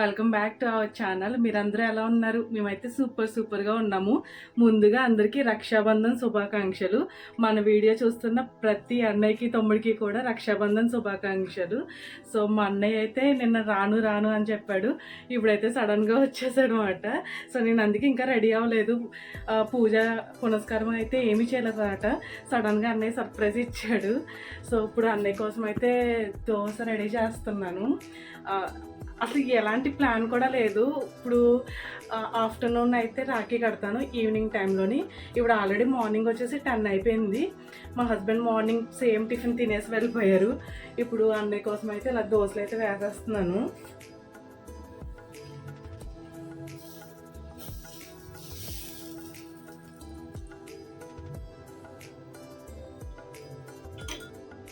Welcome back to our channel. మీరందరూ ఎలా ఉన్నారు? మేమైతే సూపర్గా ఉన్నాము. ముందుగా అందరికీ రక్షాబంధన్ శుభాకాంక్షలు. మన వీడియో చూస్తున్న ప్రతి అన్నయ్యకి తమ్ముడికి కూడా రక్షాబంధన్ శుభాకాంక్షలు. సో మా అన్నయ్య అయితే నిన్న రాను అని చెప్పాడు. ఇప్పుడైతే సడన్గా వచ్చేసాడు అనమాట. సో నేను అందుకే ఇంకా రెడీ అవ్వలేదు. పూజ పునస్కారం అయితే ఏమీ చేయలేదన్నమాట. సడన్గా అన్నయ్య సర్ప్రైజ్ ఇచ్చాడు. సో ఇప్పుడు అన్నయ్య కోసం అయితే దోశ రెడీ చేస్తున్నాను. అసలు ఎలాంటి ప్లాన్ కూడా లేదు. ఇప్పుడు ఆఫ్టర్నూన్ అయితే రాఖీ కడతాను ఈవినింగ్ టైంలోని. ఇప్పుడు ఆల్రెడీ మార్నింగ్ వచ్చేసి 10 అయిపోయింది. మా హస్బెండ్ మార్నింగ్ సేమ్ టిఫిన్ తినేసి వెళ్ళిపోయారు. ఇప్పుడు అన్నయ్య కోసం అయితే ఇలా దోశలు అయితే వేసేస్తున్నాను.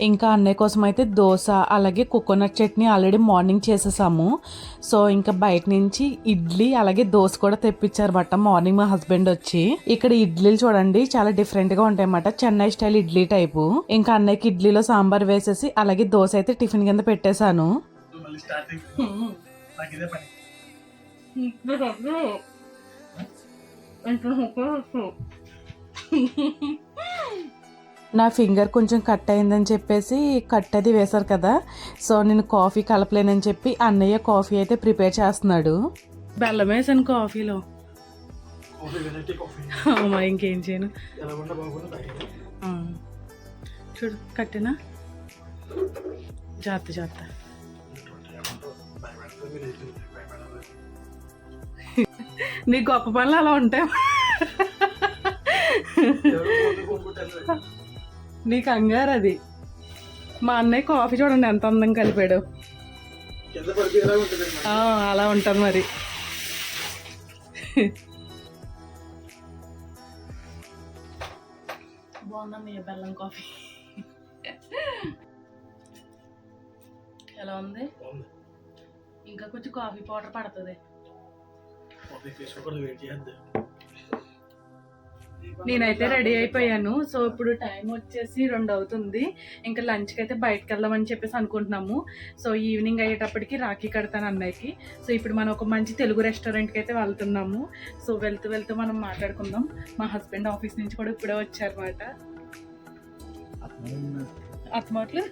ఇంకా అన్నయ్య కోసం అయితే దోశ అలాగే కోకోనట్ చట్నీ ఆల్రెడీ మార్నింగ్ చేసేసాము. సో ఇంకా బయట నుంచి ఇడ్లీ అలాగే దోశ కూడా తెప్పించారన్నమాట మార్నింగ్ మా హస్బెండ్ వచ్చి. ఇక్కడ ఇడ్లీలు చూడండి చాలా డిఫరెంట్ గా ఉంటాయి అన్నమాట, చెన్నై స్టైల్ ఇడ్లీ టైపు. ఇంకా అన్నయ్యకి ఇడ్లీలో సాంబార్ వేసేసి అలాగే దోశ అయితే టిఫిన్ కింద పెట్టేశాను. నా ఫింగర్ కొంచెం కట్ అయిందని చెప్పేసి కట్ అది వేశారు కదా. సో నేను కాఫీ కలపలేనని చెప్పి అన్నయ్య కాఫీ అయితే ప్రిపేర్ చేస్తున్నాడు. బెల్లం వేసాను కాఫీలో. ఇంకేం చేయను. చూడు కట్టేనా, జాగ్రత్త. నీ గొప్ప పనులు అలా ఉంటాయి. నీకు అంగారు అది. మా అన్నయ్య కాఫీ చూడండి ఎంత అందం కలిపాడు. అలా ఉంటాను మరి. బాగుందన్నయ్య బెల్లం కాఫీ. ఎలా ఉంది? ఇంకా కొంచెం కాఫీ పౌడర్ పడుతుంది. నేనైతే రెడీ అయిపోయాను. సో ఇప్పుడు టైం వచ్చేసి 2 అవుతుంది. ఇంకా లంచ్కి అయితే బయటకు వెళ్దామని చెప్పేసి అనుకుంటున్నాము. సో ఈవినింగ్ అయ్యేటప్పటికి రాఖీ కడతాను అన్నయ్యకి. సో ఇప్పుడు మనం ఒక మంచి తెలుగు రెస్టారెంట్కి అయితే వెళ్తున్నాము. సో వెళ్తూ మనం మాట్లాడుకుందాం. మా హస్బెండ్ ఆఫీస్ నుంచి కూడా ఇప్పుడే వచ్చారన్నమాట. అత్తమాటలు.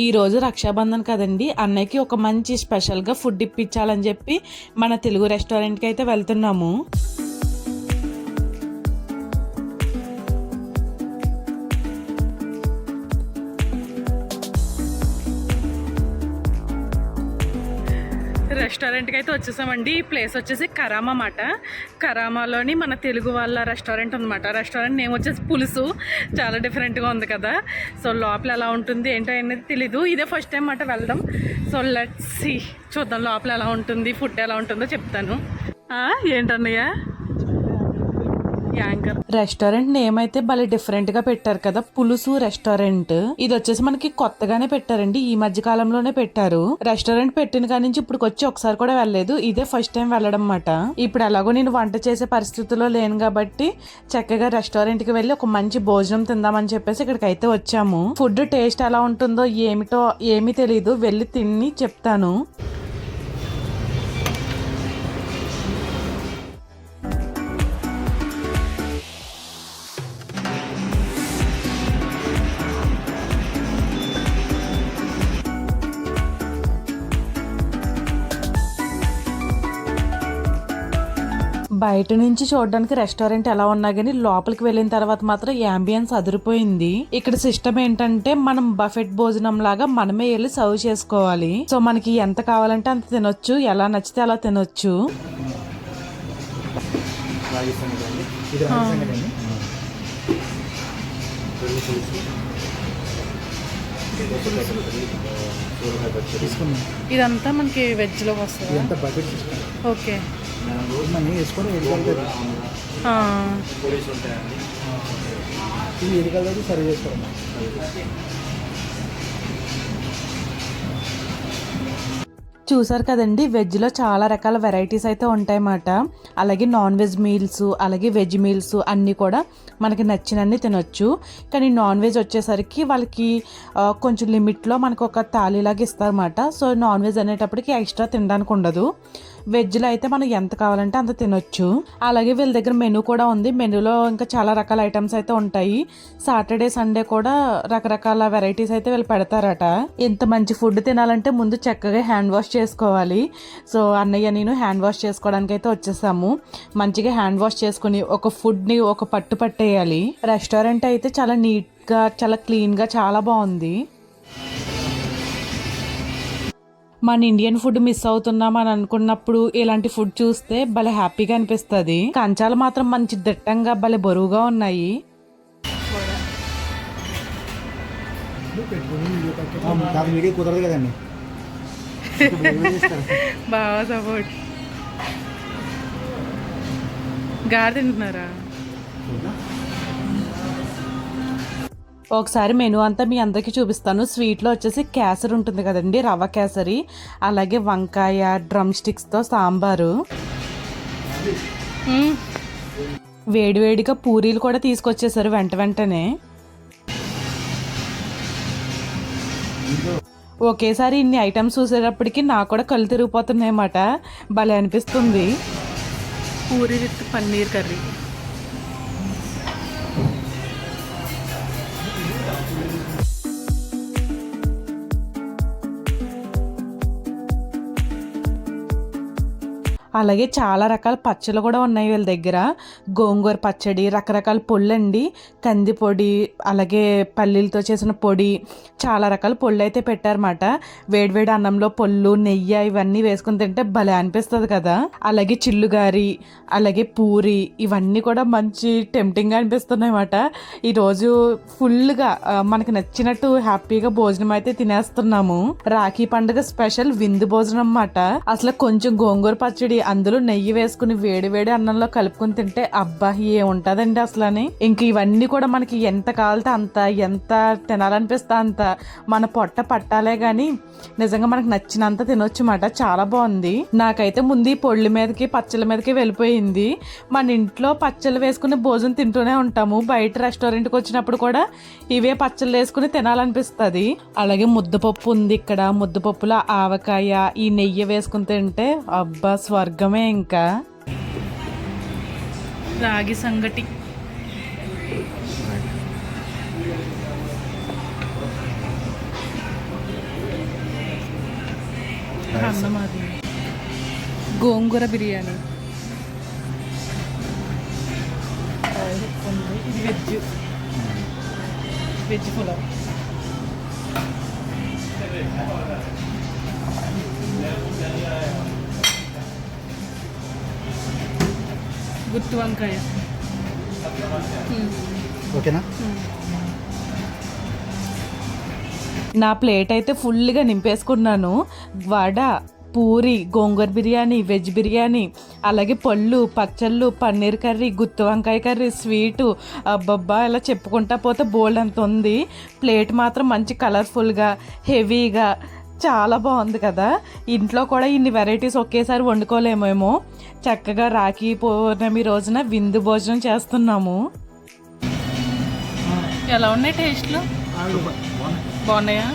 ఈ రోజు రక్షాబంధన్ కదండి, అన్నయ్యకి ఒక మంచి స్పెషల్గా ఫుడ్ ఇప్పించాలని చెప్పి మన తెలుగు రెస్టారెంట్కి అయితే వెళ్తున్నాము. రెస్టారెంట్కి అయితే వచ్చేసామండి. ఈ ప్లేస్ వచ్చేసి కరామా అన్నమాట. కరామాలోని మన తెలుగు వాళ్ళ రెస్టారెంట్ అనమాట. రెస్టారెంట్ నేమ్ వచ్చేసి పులుసు. చాలా డిఫరెంట్గా ఉంది కదా. సో లోపల ఎలా ఉంటుంది ఏంటో అనేది తెలీదు. ఇదే ఫస్ట్ టైం అన్నమాట వెళ్దాం. సో లెట్స్ సీ, చూద్దాం లోపల ఎలా ఉంటుంది, ఫుడ్ ఎలా ఉంటుందో చెప్తాను. ఏంటన్నయ్య యాంకర్. రెస్టారెంట్ నేమ్ అయితే భలే డిఫరెంట్ గా పెట్టారు కదా, పులుసు రెస్టారెంట్. ఇది వచ్చేసి మనకి కొత్తగానే పెట్టారండి, ఈ మధ్య కాలంలోనే పెట్టారు. రెస్టారెంట్ పెట్టిన కాడి నుంచి ఇప్పుడు వచ్చి ఒకసారి కూడా వెళ్ళలేదు. ఇదే ఫస్ట్ టైం వెళ్ళడం అన్నమాట. ఇప్పుడు ఎలాగో నేను వంట చేసే పరిస్థితుల్లో లేను కాబట్టి చక్కగా రెస్టారెంట్ కి వెళ్ళి ఒక మంచి భోజనం తిందామని చెప్పేసి ఇక్కడికి అయితే వచ్చాము. ఫుడ్ టేస్ట్ ఎలా ఉంటుందో ఏమిటో ఏమీ తెలీదు, వెళ్ళి తిని చెప్తాను. బయట నుంచి చూడడానికి రెస్టారెంట్ ఎలా ఉన్నా కానీ లోపలికి వెళ్ళిన తర్వాత మాత్రం యాంబియన్స్ అదిరిపోయింది. ఇక్కడ సిస్టమ్ ఏంటంటే మనం బఫెట్ భోజనం లాగా మనమే వెళ్ళి సర్వ్ చేసుకోవాలి. సో మనకి ఎంత కావాలంటే అంత తినొచ్చు, ఎలా నచ్చితే అలా తినొచ్చు. ఇదంతా మనకి వెజ్ లో వస్తుంది. ఓకే, సర్వ్ చేసుకోండి. చూసారు కదండి, వెజ్లో చాలా రకాల వెరైటీస్ అయితే ఉంటాయన్నమాట. అలాగే నాన్ వెజ్ మీల్స్, అలాగే వెజ్ మీల్స్ అన్నీ కూడా మనకి నచ్చినన్ని తినొచ్చు. కానీ నాన్ వెజ్ వచ్చేసరికి వాళ్ళకి కొంచెం లిమిట్లో మనకు ఒక థాలీలాగా ఇస్తారన్నమాట. సో నాన్ వెజ్ అనేటప్పటికి ఎక్స్ట్రా తినడానికి ఉండదు. వెజ్లో అయితే మనం ఎంత కావాలంటే అంత తినొచ్చు. అలాగే వీళ్ళ దగ్గర మెనూ కూడా ఉంది. మెనూలో ఇంకా చాలా రకాల ఐటమ్స్ అయితే ఉంటాయి. సాటర్డే సండే కూడా రకరకాల వెరైటీస్ అయితే వీళ్ళు పెడతారట. ఇంత మంచి ఫుడ్ తినాలంటే ముందు చక్కగా హ్యాండ్ వాష్ చేసుకోవాలి. సో అన్నయ్య నేను హ్యాండ్ వాష్ చేసుకోవడానికి అయితే వచ్చేసాము. మంచిగా హ్యాండ్ వాష్ చేసుకుని ఒక ఫుడ్ని ఒక పట్టు పట్టేయాలి. రెస్టారెంట్ అయితే చాలా నీట్గా, చాలా క్లీన్గా, చాలా బాగుంది. మన ఇండియన్ ఫుడ్ మిస్ అవుతున్నాం అని అనుకున్నప్పుడు ఇలాంటి ఫుడ్ చూస్తే భలే హ్యాపీగా అనిపిస్తుంది. కంచాలు మాత్రం మంచి దట్టంగా భలే బరువుగా ఉన్నాయి. బాగా సపోర్ట్. గాడి తింటున్నారా? ఒకసారి మెనూ అంతా మీ అందరికీ చూపిస్తాను. స్వీట్లో వచ్చేసి కేసరి ఉంటుంది కదండి, రవ్వ కేసరి, అలాగే వంకాయ, డ్రమ్ స్టిక్స్తో సాంబారు, వేడివేడిగా పూరీలు కూడా తీసుకొచ్చేసారు వెంటనే. ఒకేసారి ఇన్ని ఐటమ్స్ చూసేటప్పటికి నాకు కూడా కళ్ళు తిరిగిపోతున్నాయి అన్నమాట. భలే అనిపిస్తుంది. Puri with paneer curry. అలాగే చాలా రకాల పచ్చళ్ళు కూడా ఉన్నాయి వీళ్ళ దగ్గర. గోంగూర పచ్చడి, రకరకాల పొళ్ళండి, కంది పొడి, అలాగే పల్లీలతో చేసిన పొడి, చాలా రకాల పొళ్ళు అయితే పెట్టారన్నమాట. వేడివేడి అన్నంలో పొళ్ళు, నెయ్యి ఇవన్నీ వేసుకుని తింటే భలే అనిపిస్తుంది కదా. అలాగే చిల్లుగారి, అలాగే పూరి, ఇవన్నీ కూడా మంచి టెంప్టింగ్గా అనిపిస్తున్నాయి అన్నమాట. ఈరోజు ఫుల్గా మనకి నచ్చినట్టు హ్యాపీగా భోజనం అయితే తినేస్తున్నాము. రాఖీ పండుగ స్పెషల్ విందు భోజనం అన్నమాట. అసలు కొంచెం గోంగూర పచ్చడి అందులో నెయ్యి వేసుకుని వేడి అన్నంలో కలుపుకుని తింటే అబ్బా ఏముంటదండి అసలు అని. ఇంక ఇవన్నీ కూడా మనకి ఎంత కావాలితే అంత, ఎంత తినాలనిపిస్తే అంత, మన పొట్ట పట్టాలే గాని నిజంగా మనకు నచ్చినంత తినొచ్చు మాట. చాలా బాగుంది. నాకైతే ముందు ఈ పొళ్ళ మీదకి పచ్చళ్ళ మీదకి వెళ్ళిపోయింది. మన ఇంట్లో పచ్చళ్ళు వేసుకుని భోజనం తింటూనే ఉంటాము. బయట రెస్టారెంట్కి వచ్చినప్పుడు కూడా ఇవే పచ్చళ్ళు వేసుకుని తినాలనిపిస్తుంది. అలాగే ముద్దపప్పు ఉంది ఇక్కడ. ముద్దపప్పులో ఆవకాయ, ఈ నెయ్యి వేసుకుని తింటే అబ్బా స్వర్గమే. ఇంకా రాగి సంగటి, అన్నమాది, గోంగూర బిర్యానీ, వెజ్ పులావ్, గుత్తి వంకాయ. ఓకేనా? నా ప్లేట్ అయితే ఫుల్గా నింపేసుకున్నాను. వడ, పూరి, గోంగూర బిర్యానీ, వెజ్ బిర్యానీ, అలాగే పళ్ళు, పచ్చళ్ళు, పన్నీర్ కర్రీ, గుత్తి వంకాయ కర్రీ, స్వీటు, అబ్బబ్బా ఇలా చెప్పుకుంటా పోతే బోల్డ్ అంత ఉంది. ప్లేట్ మాత్రం మంచి కలర్ఫుల్గా, హెవీగా, చాలా బాగుంది కదా. ఇంట్లో కూడా ఇన్ని వెరైటీస్ ఒకేసారి వండుకోలేమేమో. చక్కగా రాఖీ పౌర్ణమి రోజున విందు భోజనం చేస్తున్నాము. ఎలా ఉన్నాయి టేస్ట్లు? బాగున్నాయా?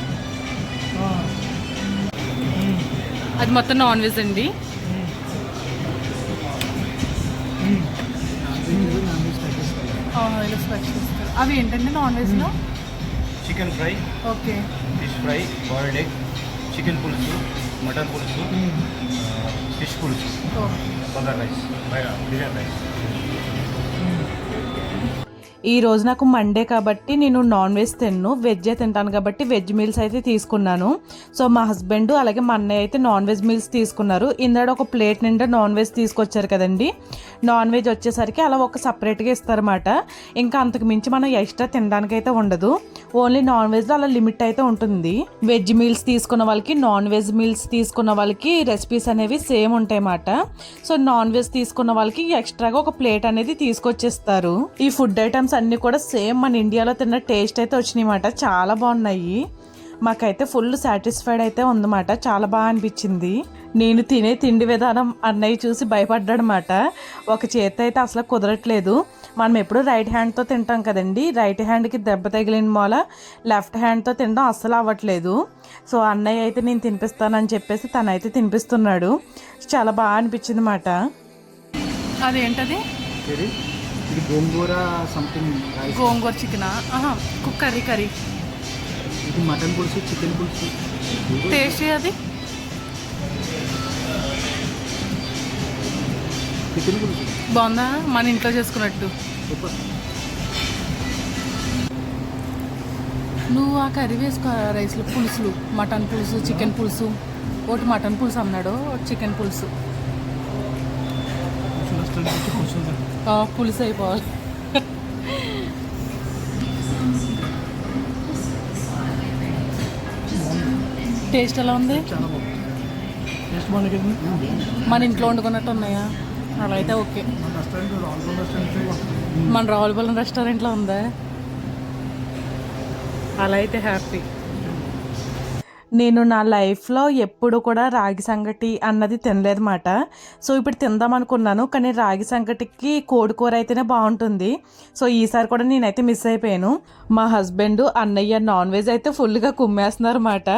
అది మొత్తం నాన్ వెజ్ అండి. అవి ఏంటండి నాన్ వెజ్లో? Chicken fry, okay, fish fry, boiled egg, chicken పులుసు, మటన్ పులుసు, ఫిష్ పులుసు, బగార్ రైస్, బిర్యానీ రైస్. ఈ రోజు నాకు మండే కాబట్టి నేను నాన్ వెజ్ తిన్ను, వెజ్జే తింటాను కాబట్టి వెజ్ మీల్స్ అయితే తీసుకున్నాను. సో మా హస్బెండ్ అలాగే మా అన్నయ్య అయితే నాన్ వెజ్ మీల్స్ తీసుకున్నారు. ఇందాక ఒక ప్లేట్ నిండా నాన్ వెజ్ తీసుకొచ్చారు కదండి. నాన్ వెజ్ వచ్చేసరికి అలా ఒక సపరేట్గా ఇస్తారన్నమాట. ఇంకా అంతకు మించి మనం ఎక్స్ట్రా తినడానికి అయితే ఉండదు. ఓన్లీ నాన్ వెజ్లో అలా లిమిట్ అయితే ఉంటుంది. వెజ్ మీల్స్ తీసుకున్న వాళ్ళకి, నాన్ వెజ్ మీల్స్ తీసుకున్న వాళ్ళకి రెసిపీస్ అనేవి సేమ్ ఉంటాయి అన్నమాట. సో నాన్ వెజ్ తీసుకున్న వాళ్ళకి ఎక్స్ట్రాగా ఒక ప్లేట్ అనేది తీసుకొచ్చేస్తారు. ఈ ఫుడ్ ఐటమ్స్ అన్నీ కూడా సేమ్ మన ఇండియాలో తిన్న టేస్ట్ అయితే వచ్చినాయి అన్నమాట. చాలా బాగున్నాయి. మాకైతే ఫుల్ సాటిస్ఫైడ్ అయితే ఉందన్నమాట. చాలా బాగా అనిపించింది. నేను తినే తిండి విధానం అన్నయ్య చూసి భయపడ్డాడనమాట. ఒక చేతి అయితే అసలు కుదరట్లేదు. మనం ఎప్పుడు రైట్ హ్యాండ్తో తింటాం కదండి, రైట్ హ్యాండ్కి దెబ్బ తగిలిన మూల లెఫ్ట్ హ్యాండ్తో తినడం అస్సలు అవ్వట్లేదు. సో అన్నయ్య అయితే నేను తినిపిస్తానని చెప్పేసి తనైతే తినిపిస్తున్నాడు. చాలా బాగా అనిపించింది అన్నమాట. అదేంటది? ఇది గోంగూర సంథింగ్, గోంగూర చికెనా? కర్రీ. ఇది మటన్ పులుసు, చికెన్ పులుసు. టేస్ట్ అది చికెన్ పులుసు బాగుందా? మన ఇంట్లో చేసుకున్నట్టు. నువ్వు ఆ కర్రీ వేసుకో రైస్లో. పులుసులు, మటన్ పులుసు, చికెన్ పులుసు. ఒకటి మటన్ పులుసు అన్నాడు, ఒకటి చికెన్ పులుసు. పులుసు అయిపోవాలి. టేస్ట్ ఎలా ఉంది? మన ఇంట్లో వండుకున్నట్టు ఉన్నాయా? అలా అయితే ఓకే. మన రావులపాలెం రెస్టారెంట్లో ఉందా? అలా అయితే హ్యాపీ. నేను నా లైఫ్లో ఎప్పుడు కూడా రాగి సంగటి అన్నది తినలేదన్నమాట. సో ఇప్పుడు తిందాం అనుకున్నాను, కానీ రాగి సంగటికి కోడికూర అయితేనే బాగుంటుంది. సో ఈసారి కూడా నేనైతే మిస్ అయిపోయాను. మా హస్బెండ్ అన్నయ్య నాన్ వెజ్ అయితే ఫుల్గా కుమ్మేస్తున్నారు అన్నమాట.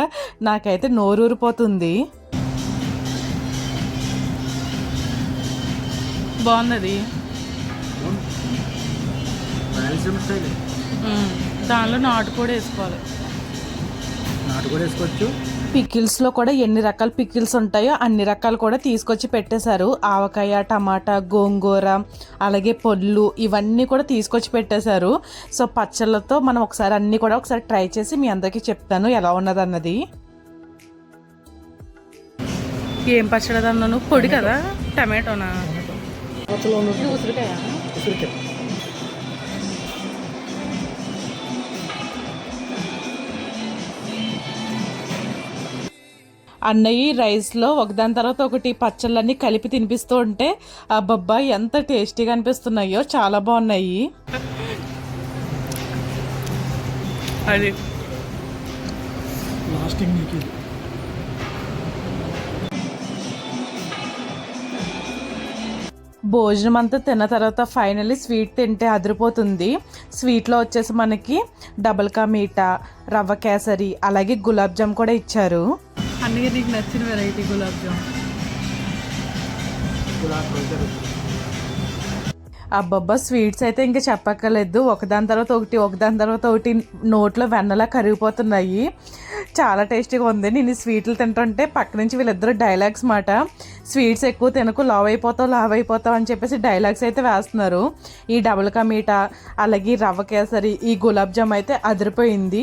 నాకైతే నోరూరిపోతుంది. బాగున్నది. దానిలో నాటుకోడి వేసుకోవాలి. నాటుకోడి వేసుకోవచ్చు. పికిల్స్లో కూడా ఎన్ని రకాల పికిల్స్ ఉంటాయో అన్ని రకాలు కూడా తీసుకొచ్చి పెట్టేశారు. ఆవకాయ, టమాటా, గోంగూర, అలాగే పొల్లు, ఇవన్నీ కూడా తీసుకొచ్చి పెట్టేశారు. సో పచ్చళ్ళతో మనం ఒకసారి అన్నీ కూడా ఒకసారి ట్రై చేసి మీ అందరికీ చెప్తాను ఎలా ఉన్నది అన్నది. ఏం పచ్చడి అన్నాను? పొడి కదా? టమాటోనా? ఉసిరికాయ. అన్నయ్య రైస్లో ఒకదాని తర్వాత ఒకటి పచ్చళ్ళన్నీ కలిపి తినిపిస్తూ ఉంటే అబ్బబ్బా ఎంత టేస్టీగా అనిపిస్తున్నాయో. చాలా బాగున్నాయి. అది భోజనం అంతా తిన్న తర్వాత ఫైనల్లీ స్వీట్ తింటే అదిరిపోతుంది. స్వీట్లో వచ్చేసి మనకి డబుల్ కా మీఠా, రవ్వ కేసరి, అలాగే గులాబ్ జామ్ కూడా ఇచ్చారు. అన్నయ్య నీకు నచ్చిన వెరైటీ గులాబ్ జామ్? అబ్బబ్బా స్వీట్స్ అయితే ఇంకా చెప్పక్కర్లేదు. ఒకదాని తర్వాత ఒకటి నోట్లో వెన్నలా కరిగిపోతున్నాయి. చాలా టేస్టీగా ఉంది. నేను స్వీట్లు తింటుంటే పక్క నుంచి వీళ్ళిద్దరు డైలాగ్స్ మాట. స్వీట్స్ ఎక్కువ తినకు, లావ్ అయిపోతావు అని చెప్పేసి డైలాగ్స్ అయితే వేస్తున్నారు. ఈ డబుల్ కా మీఠా, అలాగే రవ్వ కేసరి, ఈ గులాబ్ జామ్ అయితే అదిరిపోయింది.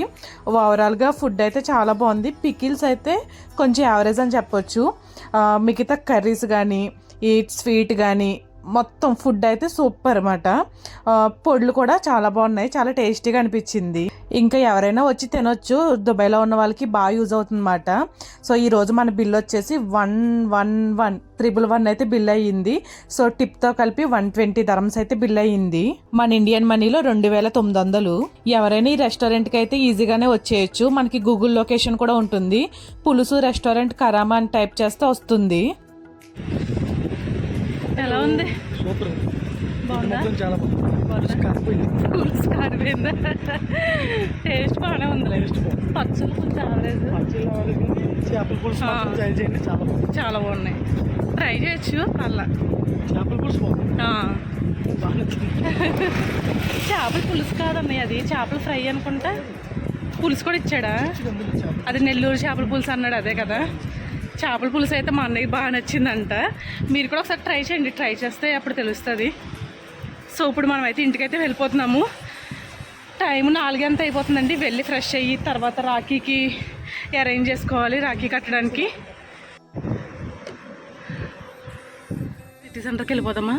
ఓవరాల్గా ఫుడ్ అయితే చాలా బాగుంది. పికిల్స్ అయితే కొంచెం యావరేజ్ అని చెప్పొచ్చు. మిగతా కర్రీస్ కానీ, ఈ స్వీట్ కానీ మొత్తం ఫుడ్ అయితే సూపర్ అన్నమాట. పొడులు కూడా చాలా బాగున్నాయి. చాలా టేస్టీగా అనిపించింది. ఇంకా ఎవరైనా వచ్చి తినొచ్చు. దుబాయ్లో ఉన్న వాళ్ళకి బాగా యూజ్ అవుతుంది అన్నమాట. సో ఈరోజు మన బిల్ వచ్చేసి 111 అయితే బిల్ అయ్యింది. సో టిప్తో కలిపి 120 dirhams అయితే బిల్ అయ్యింది. మన ఇండియన్ మనీలో 2900. ఎవరైనా ఈ రెస్టారెంట్కి అయితే ఈజీగానే వచ్చేయచ్చు. మనకి గూగుల్ లొకేషన్ కూడా ఉంటుంది. పులుసు రెస్టారెంట్ కరామా అని టైప్ చేస్తే వస్తుంది. ఎలా ఉంది? సూపర్. బాగుందా? చాలా కారిపోయిందా? టేస్ట్ బాగానే ఉంది. పచ్చులు కొంచెం యావరేజ్. చేపల పులుసు చాలా బాగున్నాయి. ట్రై చేయొచ్చు. అలా చేపల పులుసు చేపల పులుసు కాదన్నయ్య, అది చేపల ఫ్రై అనుకుంటా. పులుసు కూడా ఇచ్చాడా? అది నెల్లూరు చేపల పులుసు అన్నాడు, అదే కదా. చేపల పులుసు అయితే మా అన్నయ్య బాగా నచ్చిందంట. మీరు కూడా ఒకసారి ట్రై చేయండి. ట్రై చేస్తే అప్పుడు తెలుస్తుంది. సో ఇప్పుడు మనమైతే ఇంటికైతే వెళ్ళిపోతున్నాము. టైం 4 అయిపోతుందండి. వెళ్ళి ఫ్రెష్ అయ్యి తర్వాత రాఖీకి అరేంజ్ చేసుకోవాలి, రాఖీ కట్టడానికి. సిటీ సెంటర్కి వెళ్ళిపోదామా?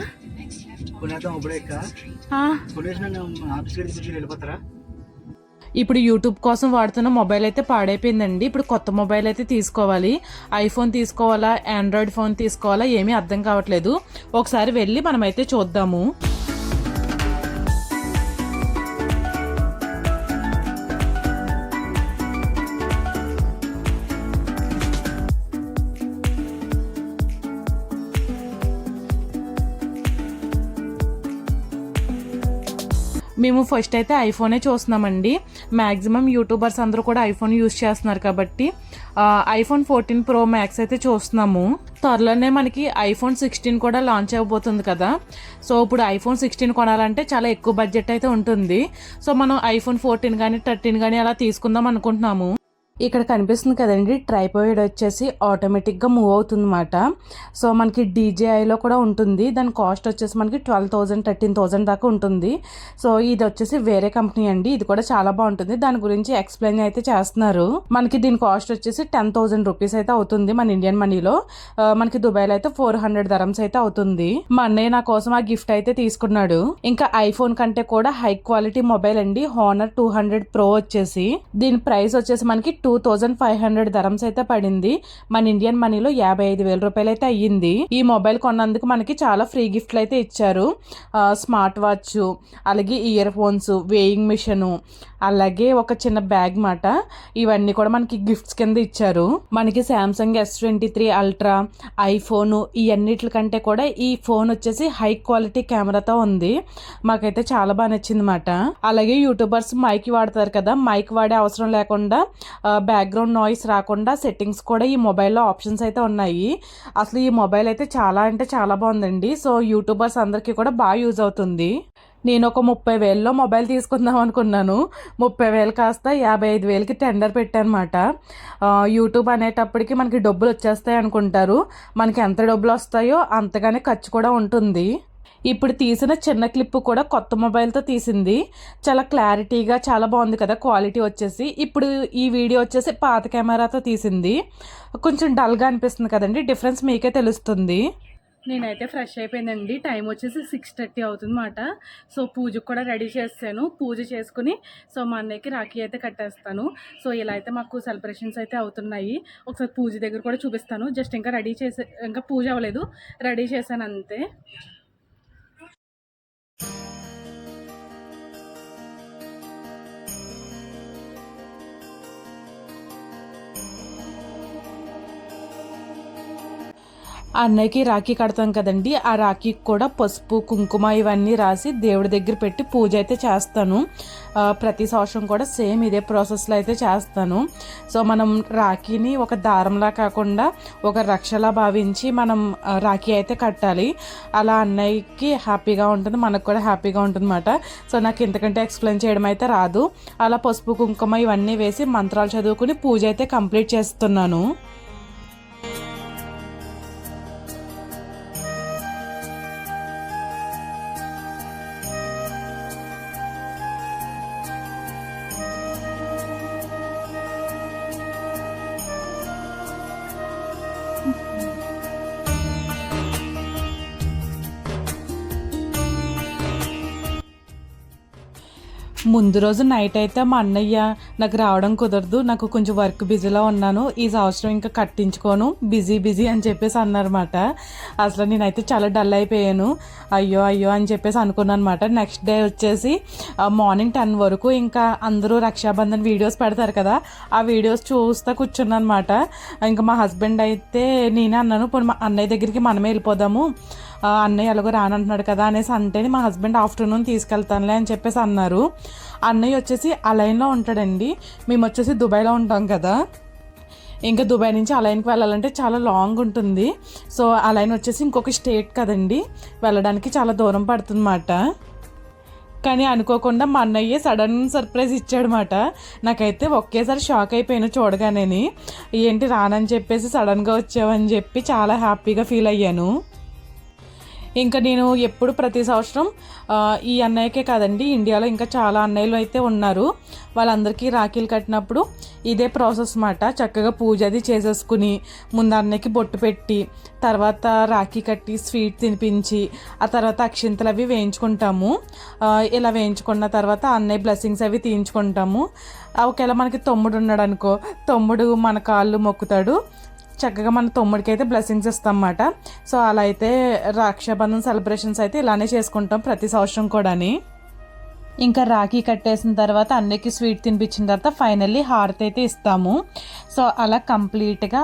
ఇప్పుడు యూట్యూబ్ కోసం వాడుతున్న మొబైల్ అయితే పాడైపోయిందండి. ఇప్పుడు కొత్త మొబైల్ అయితే తీసుకోవాలి. ఐఫోన్ తీసుకోవాలా, ఆండ్రాయిడ్ ఫోన్ తీసుకోవాలా, ఏమీ అర్థం కావట్లేదు. ఒకసారి వెళ్ళి మనమైతే చూద్దాము. మేము ఫస్ట్ అయితే ఐఫోనే చూస్తున్నామండి. మ్యాక్సిమం యూట్యూబర్స్ అందరూ కూడా ఐఫోన్ యూజ్ చేస్తున్నారు కాబట్టి ఐఫోన్ 14 Pro Max అయితే చూస్తున్నాము. త్వరలోనే మనకి ఐఫోన్ 16 కూడా లాంచ్ అయిపోతుంది కదా. సో ఇప్పుడు ఐఫోన్ 16 కొనాలంటే చాలా ఎక్కువ బడ్జెట్ అయితే ఉంటుంది. సో మనం ఐఫోన్ 14 కానీ 13 కానీ అలా తీసుకుందాం అనుకుంటున్నాము. ఇక్కడ కనిపిస్తుంది కదండి, ట్రైపాడ్ వచ్చేసి ఆటోమేటిక్గా మూవ్ అవుతుంది అన్నమాట. సో మనకి DJIలో కూడా ఉంటుంది. దాని కాస్ట్ వచ్చేసి మనకి 12,000 13,000 దాకా ఉంటుంది. సో ఇది వచ్చేసి వేరే కంపెనీ అండి. ఇది కూడా చాలా బాగుంటుంది. దాని గురించి ఎక్స్ప్లెయిన్ అయితే చేస్తున్నారు. మనకి దీని కాస్ట్ వచ్చేసి 10,000 రూపీస్ అయితే అవుతుంది మన ఇండియన్ మనీలో. మనకి దుబాయ్లో అయితే 400 dirhams అయితే అవుతుంది. మా అన్నయ్య నా కోసం ఆ గిఫ్ట్ అయితే తీసుకున్నాడు. ఇంకా ఐఫోన్ కంటే కూడా హై క్వాలిటీ మొబైల్ అండి, Honor 200 Pro వచ్చేసి. దీని ప్రైస్ వచ్చేసి మనకి 2,500 dirhams అయితే పడింది. మన ఇండియన్ మనీలో 55,000 రూపాయలు అయితే అయ్యింది. ఈ మొబైల్ కొన్నందుకు మనకి చాలా ఫ్రీ గిఫ్ట్లు అయితే ఇచ్చారు. స్మార్ట్ వాచ్, అలాగే ఇయర్ ఫోన్స్, వేయింగ్ మిషన్, అలాగే ఒక చిన్న బ్యాగ్ మాట. ఇవన్నీ కూడా మనకి గిఫ్ట్స్ కింద ఇచ్చారు. మనకి Samsung S23 Ultra, ఐఫోన్ ఇవన్నిటి కంటే కూడా ఈ ఫోన్ వచ్చేసి హై క్వాలిటీ కెమెరాతో ఉంది. మాకైతే చాలా బాగా నచ్చింది మాట. అలాగే యూట్యూబర్స్ మైక్ వాడతారు కదా, మైక్ వాడే అవసరం లేకుండా బ్యాక్గ్రౌండ్ నాయిస్ రాకుండా సెట్టింగ్స్ కూడా ఈ మొబైల్లో ఆప్షన్స్ అయితే ఉన్నాయి. అసలు ఈ మొబైల్ అయితే చాలా అంటే చాలా బాగుందండి. సో యూట్యూబర్స్ అందరికీ కూడా బాగా యూజ్ అవుతుంది. నేను ఒక 30,000లో మొబైల్ తీసుకుందాం అనుకున్నాను. 30,000 కాస్త 55,000కి టెండర్ పెట్టానమాట. యూట్యూబ్ అనేటప్పటికి మనకి డబ్బులు వచ్చేస్తాయి అనుకుంటారు. మనకి ఎంత డబ్బులు వస్తాయో అంతగానే ఖర్చు కూడా ఉంటుంది. ఇప్పుడు తీసిన చిన్న క్లిప్ కూడా కొత్త మొబైల్తో తీసింది. చాలా క్లారిటీగా చాలా బాగుంది కదా క్వాలిటీ వచ్చేసి. ఇప్పుడు ఈ వీడియో వచ్చేసి పాత కెమెరాతో తీసింది. కొంచెం డల్గా అనిపిస్తుంది కదండి, డిఫరెన్స్ మీకే తెలుస్తుంది. నేనైతే ఫ్రెష్ అయిపోయిందండి. టైం వచ్చేసి 6:30 అవుతుంది అన్నమాట. సో పూజకు కూడా రెడీ చేస్తాను. పూజ చేసుకుని సో మా అన్నయ్యకి రాఖీ అయితే కట్టేస్తాను. సో ఇలా అయితే మాకు సెలబ్రేషన్స్ అయితే అవుతున్నాయి. ఒకసారి పూజ దగ్గర కూడా చూపిస్తాను. జస్ట్ ఇంకా పూజ అవ్వలేదు, రెడీ చేశాను అంతే. అన్నయ్యకి రాఖీ కడతాం కదండి, ఆ రాఖీకి కూడా పసుపు కుంకుమ ఇవన్నీ రాసి దేవుడి దగ్గర పెట్టి పూజ అయితే చేస్తాను. ప్రతి సంవత్సరం కూడా సేమ్ ఇదే ప్రాసెస్లో అయితే చేస్తాను. సో మనం రాఖీని ఒక దారంలా కాకుండా ఒక రక్షలా భావించి మనం రాఖీ అయితే కట్టాలి. అలా అన్నయ్యకి హ్యాపీగా ఉంటుంది, మనకు కూడా హ్యాపీగా ఉంటుంది అన్నమాట. సో నాకు ఇంతకంటే ఎక్స్ప్లెయిన్ చేయడం అయితే రాదు. అలా పసుపు కుంకుమ ఇవన్నీ వేసి మంత్రాలు చదువుకుని పూజ అయితే కంప్లీట్ చేస్తున్నాను. ముందు రోజు నైట్ అయితే మా అన్నయ్య నాకు రావడం కుదరదు, నాకు కొంచెం వర్క్ బిజీలో ఉన్నాను, ఈ సంవత్సరం ఇంకా కట్టించుకోను, బిజీ అని చెప్పేసి అన్నారన్నమాట. అసలు నేనైతే చాలా డల్ అయిపోయాను. అయ్యో అని చెప్పేసి అనుకున్నాను అనమాట. నెక్స్ట్ డే వచ్చేసి మార్నింగ్ 10 వరకు ఇంకా అందరూ రక్షాబంధన్ వీడియోస్ పెడతారు కదా, ఆ వీడియోస్ చూస్తూ కూర్చున్నాను అనమాట. ఇంకా మా హస్బెండ్ అయితే నేనే అన్నాను, ఇప్పుడు మా అన్నయ్య దగ్గరికి మనమే వెళ్ళిపోదాము, అన్నయ్య ఎలాగో రానంటున్నాడు కదా అనేసి అంటేనే మా హస్బెండ్ ఆఫ్టర్నూన్ తీసుకెళ్తానులే అని చెప్పేసి అన్నారు. అన్నయ్య వచ్చేసి అలైన్లో ఉంటాడండి, మేము వచ్చేసి దుబాయ్లో ఉంటాం కదా. ఇంకా దుబాయ్ నుంచి అలైన్కి వెళ్ళాలంటే చాలా లాంగ్ ఉంటుంది. సో అలైన్ వచ్చేసి ఇంకొక స్టేట్ కదండి, వెళ్ళడానికి చాలా దూరం పడుతుందన్నమాట. కానీ అనుకోకుండా మా అన్నయ్య సడన్ సర్ప్రైజ్ ఇచ్చాడనమాట. నాకైతే ఒకేసారి షాక్ అయిపోయాను చూడగానే. ఏంటి రానని చెప్పేసి సడన్గా వచ్చావని చెప్పి చాలా హ్యాపీగా ఫీల్ అయ్యాను. ఇంకా నేను ఎప్పుడు ప్రతి సంవత్సరం ఈ అన్నయ్యకే కాదండి, ఇండియాలో ఇంకా చాలా అన్నయ్యలు అయితే ఉన్నారు, వాళ్ళందరికీ రాఖీలు కట్టినప్పుడు ఇదే ప్రాసెస్ మాట. చక్కగా పూజ అది చేసేసుకుని ముందు అన్నయ్యకి బొట్టు పెట్టి తర్వాత రాఖీ కట్టి స్వీట్ తినిపించి ఆ తర్వాత అక్షింతలు అవి వేయించుకుంటాము. ఇలా వేయించుకున్న తర్వాత అన్నయ్య బ్లెస్సింగ్స్ అవి తీయించుకుంటాము. ఒకవేళ మనకి తమ్ముడు ఉన్నాడు అనుకో, తమ్ముడు మన కాళ్ళు మొక్కుతాడు, చక్కగా మన తమ్ముడికి అయితే బ్లెస్సింగ్స్ ఇస్తాం అన్నమాట. సో అలా అయితే రక్షాబంధన్ సెలబ్రేషన్స్ అయితే ఇలానే చేసుకుంటాం ప్రతి సంవత్సరం కూడాని. ఇంకా రాఖీ కట్టేసిన తర్వాత అన్నయ్యకి స్వీట్ తినిపించిన తర్వాత ఫైనల్లీ హారతి అయితే ఇస్తాము. సో అలా కంప్లీట్గా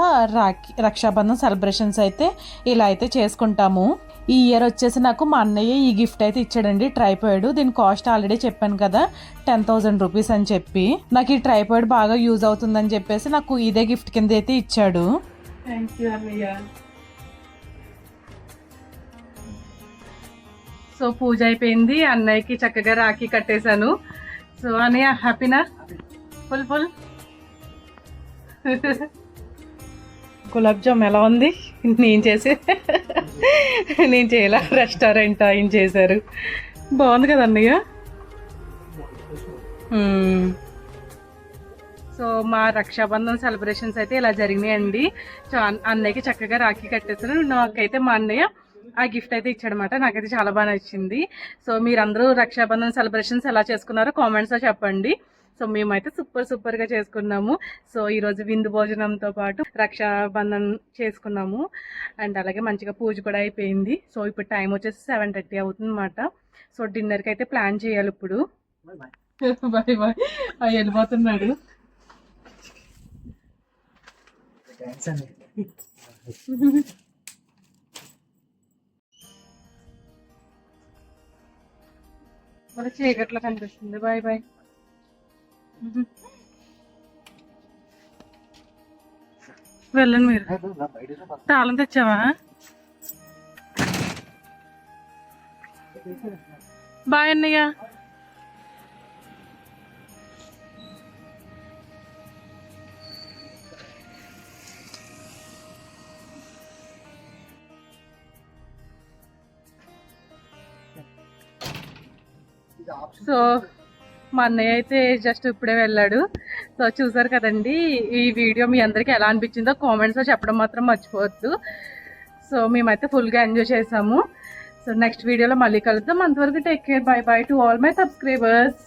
రక్షాబంధన్ సెలబ్రేషన్స్ అయితే ఇలా అయితే చేసుకుంటాము. ఈ ఇయర్ వచ్చేసి నాకు మా అన్నయ్య ఈ గిఫ్ట్ అయితే ఇచ్చాడండి, ట్రైపాడ్. దీని కాస్ట్ ఆల్రెడీ చెప్పాను కదా, 10,000 రూపీస్ అని చెప్పి. నాకు ఈ ట్రైపాడ్ బాగా యూజ్ అవుతుందని చెప్పేసి నాకు ఇదే గిఫ్ట్ కింద అయితే ఇచ్చాడు. థ్యాంక్ యూ అన్నయ్య. సో పూజ అయిపోయింది, అన్నయ్యకి చక్కగా రాఖీ కట్టేశాను. సో అన్నయ్య హ్యాపీనా? Full full. గులాబ్ జామ్ ఎలా ఉంది? నేను చేయాల, రెస్టారెంట్ ఆయన చేశారు. బాగుంది కదా అన్నయ్య? సో మా రక్షాబంధన్ సెలబ్రేషన్స్ అయితే ఇలా జరిగినాయండి. సో అన్నయ్యకి చక్కగా రాఖీ కట్టేసాను. నాకైతే మా అన్నయ్య ఆ గిఫ్ట్ అయితే ఇచ్చాడనమాట. నాకైతే చాలా బాగా నచ్చింది. సో మీరందరూ రక్షాబంధన్ సెలబ్రేషన్స్ ఎలా చేసుకున్నారో కామెంట్స్లో చెప్పండి. సో మేమైతే సూపర్గా చేసుకున్నాము. సో ఈరోజు విందు భోజనంతో పాటు రక్షాబంధన్ చేసుకున్నాము. అండ్ అలాగే మంచిగా పూజ కూడా అయిపోయింది. సో ఇప్పుడు టైం వచ్చేసి 7:30 అవుతుంది అనమాట. సో డిన్నర్కి అయితే ప్లాన్ చేయాలి ఇప్పుడు. Bye bye. వెళ్ళిపోతున్నాడు. మన చీకట్లో కనిపిస్తుంది. Bye bye. వెళ్ళండి మీరు. తాళం తెచ్చావా? బాయ్ అన్నయ్య. సో మా అన్నయ్య అయితే జస్ట్ ఇప్పుడే వెళ్ళాడు. సో చూసారు కదండి, ఈ వీడియో మీ అందరికీ ఎలా అనిపించిందో కామెంట్స్లో చెప్పడం మాత్రం మర్చిపోవద్దు. సో మేమైతే ఫుల్గా ఎంజాయ్ చేసాము. సో నెక్స్ట్ వీడియోలో మళ్ళీ కలుద్దాం. అంతవరకు take care. By by to all my subscribers.